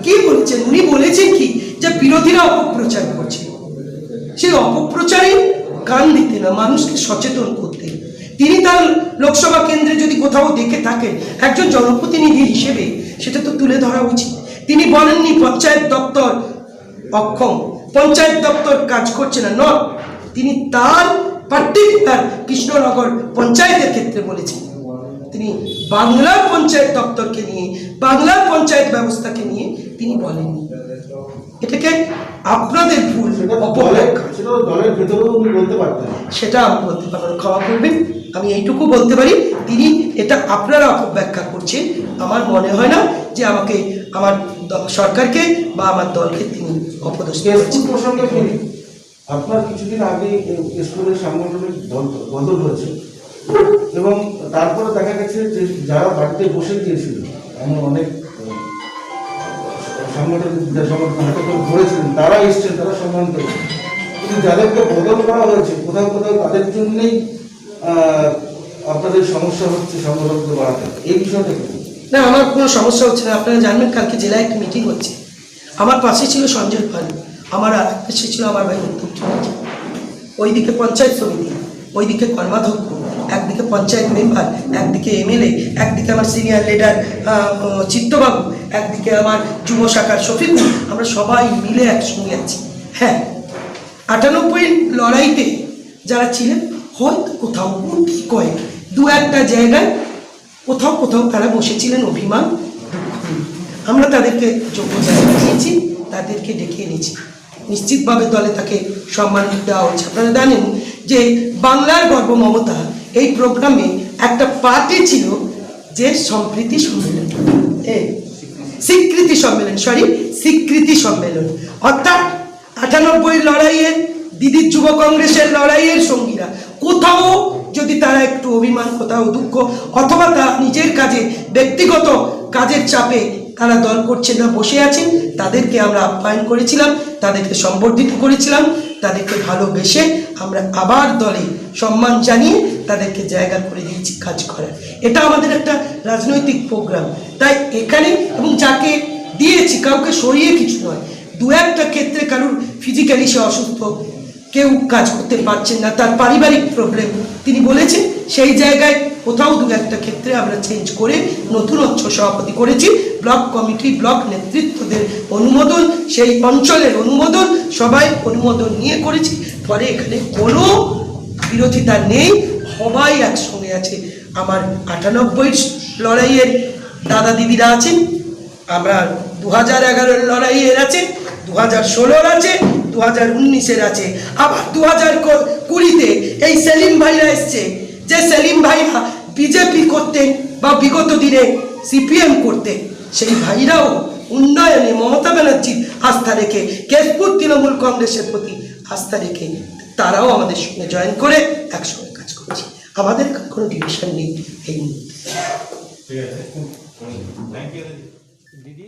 কি বলেছেন, উনি বলেছেন কি যে বিরোধীরা অপপ্রচার করছে। সেই অপপ্রচারে কান দিতে না, মানুষকে সচেতন করতে। তিনি তার লোকসভা কেন্দ্রে যদি কোথাও দেখে থাকেন একজন জনপ্রতিনিধি হিসেবে, সেটা তো তুলে ধরা উচিত। তিনি বলেননি পঞ্চায়েত দপ্তর অক্ষম, পঞ্চায়েত দপ্তর কাজ করছে না, নয়। তিনি তার পার্টিকুলার কৃষ্ণনগর পঞ্চায়েতের ক্ষেত্রে বলেছেন। তিনি বাংলার পঞ্চায়েত দপ্তরকে নিয়ে, বাংলার পঞ্চায়েত ব্যবস্থাকে নিয়ে তিনি বলেননি। এটাকে আপনাদের ভুল অপব্যাখ্যা, সেটা আমি বলতে পারবো, ক্ষমা করবেন। আমি এইটুকু বলতে পারি, তিনি এটা আপনারা অপব্যাখ্যা করছেন। আমার মনে হয় না যে আমাকে, আমার সরকারকে বা আমার দলকে তিনি অপদস্থ করছেন। আপনার কিছুদিন আগে স্কুলের সাংগঠনিক বদল হয়েছে এবং তারপরে দেখা গেছে যে যারা বাড়িতে বসে গিয়েছিল, এমন অনেক সাংগঠনিক হাতে করে ধরেছিলেন, তারা এসছেন, তারা সম্মান করেছেন। কিন্তু যাদেরকে বদল করা হয়েছে কোথাও কোথাও তাদের জন্যই আপনাদের সমস্যা হচ্ছে সংগঠনকে বাড়াতে, এই বিষয়টা কি? না, আমার কোনো সমস্যা হচ্ছে না। আপনারা জানবেন কালকে জেলায় একটা মিটিং হচ্ছে। আমার পাশে ছিল সঞ্জয় পাল, আমার আর পাশে ছিল আমার ভাই উত্তম চ্যাটার্জি। ওইদিকে পঞ্চায়েত সমিতি, ওইদিকে কর্মাধ্যক্ষ, একদিকে পঞ্চায়েত মেম্বার, একদিকে এমএলএ, একদিকে আমার সিনিয়র লিডার চিত্তবাবু, একদিকে আমার যুব শাখার শফিকুল। আমরা সবাই মিলে একসঙ্গে আছি। হ্যাঁ, 98 লড়াইতে যারা ছিলেন হয়তো কোথাও ঠিক কয়েক 2-1টা জায়গায় কোথাও কোথাও তারা বসেছিলেন অভিমান, আমরা তাদেরকে যোগ্য জায়গা দিয়েছি, তাদেরকে ডেকে এনেছি। নিশ্চিতভাবে দলে তাকে সম্মান দেওয়া হচ্ছে। আপনারা জানেন যে বাংলার গর্ব মমতা এই প্রোগ্রামে একটা পার্টি ছিল যে স্বীকৃতি সম্মেলন, অর্থাৎ 98 লড়াইয়ের, দিদির যুব কংগ্রেসের লড়াইয়ের সঙ্গীরা কোথাও যদি তারা একটু অভিমান, কোথাও দুঃখ, অথবা তারা নিজের কাজে, ব্যক্তিগত কাজের চাপে তারা দল করছে না, বসে আছেন, তাদেরকে আমরা আপ্যায়ন করেছিলাম, তাদেরকে সম্বর্ধিত করেছিলাম, তাদেরকে ভালোবেসে আমরা আবার দলে সম্মান জানিয়ে তাদেরকে জায়গা করে দিয়েছি কাজ করার। এটা আমাদের একটা রাজনৈতিক প্রোগ্রাম। তাই এখানে, এবং যাকে দিয়েছি কাউকে সরিয়ে কিছু নয়, 2-1টা ক্ষেত্রে কারুর ফিজিক্যালি সে অসুস্থ, কেউ কাজ করতে পারছেন না, তার পারিবারিক প্রবলেম তিনি বলেছেন, সেই জায়গায় কোথাও দু একটা ক্ষেত্রে আমরা চেঞ্জ করে নতুনত্ব সভাপতি করেছি। ব্লক কমিটি, ব্লক নেতৃত্বদের অনুমোদন, সেই অঞ্চলের অনুমোদন, সবাই অনুমোদন নিয়ে করেছি। ফলে এখানে কোনো বিরোধিতা নেই, সবাই একসঙ্গে আছে। আমার 98 লড়াইয়ের দাদা দিদিরা আছেন, আমরা 2011 লড়াইয়ের আছে, 2016 আছে, 2019 আছে, আবার 2020-তে এই সেলিম ভাইরা এসছে। যে সেলিম ভাইরা বিজেপি করতেন বা বিগত দিনে সিপিএম করতেন, সেই ভাইরাও উন্নয়নে মমতা ব্যানার্জির আস্থা রেখে, কেশপুর তৃণমূল কংগ্রেসের প্রতি আস্থা রেখে তারাও আমাদের সঙ্গে জয়েন করে একসঙ্গে কাজ করছে। আমাদের কোনো ডিভিশন নেই এই মুহূর্তে। ঠিক আছে, থ্যাংক ইউ দিদি।